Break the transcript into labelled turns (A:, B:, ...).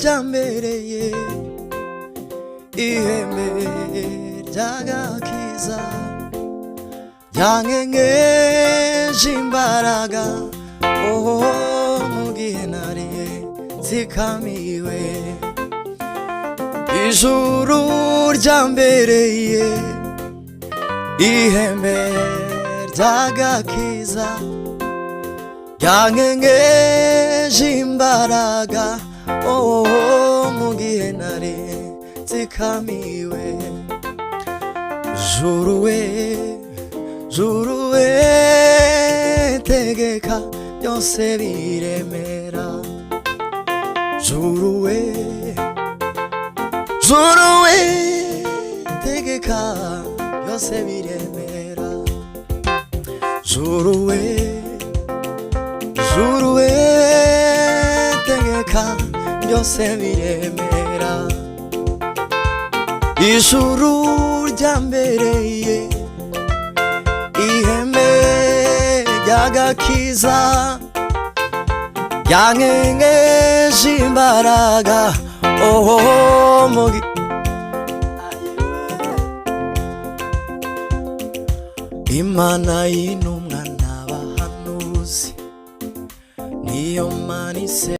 A: ryambereye ihembe ry'agakiza ryankengeje imbaraga mu gihe nari nzikamiwe. Ijuru ryambereye ihembe ry'agakiza ryankengeje imbaraga mu gihe nari nzikamiwe. Juru we, juru we, tegeka byose biremera. Juru we, juru we, tegeka byose biremera. Juru we, juru we, tegeka byose biremera. Ijuru ryambereye ihembe ry'agakiza ryankengeje imbaraga Imana y'intumwa n'abahanuzi niyo Mana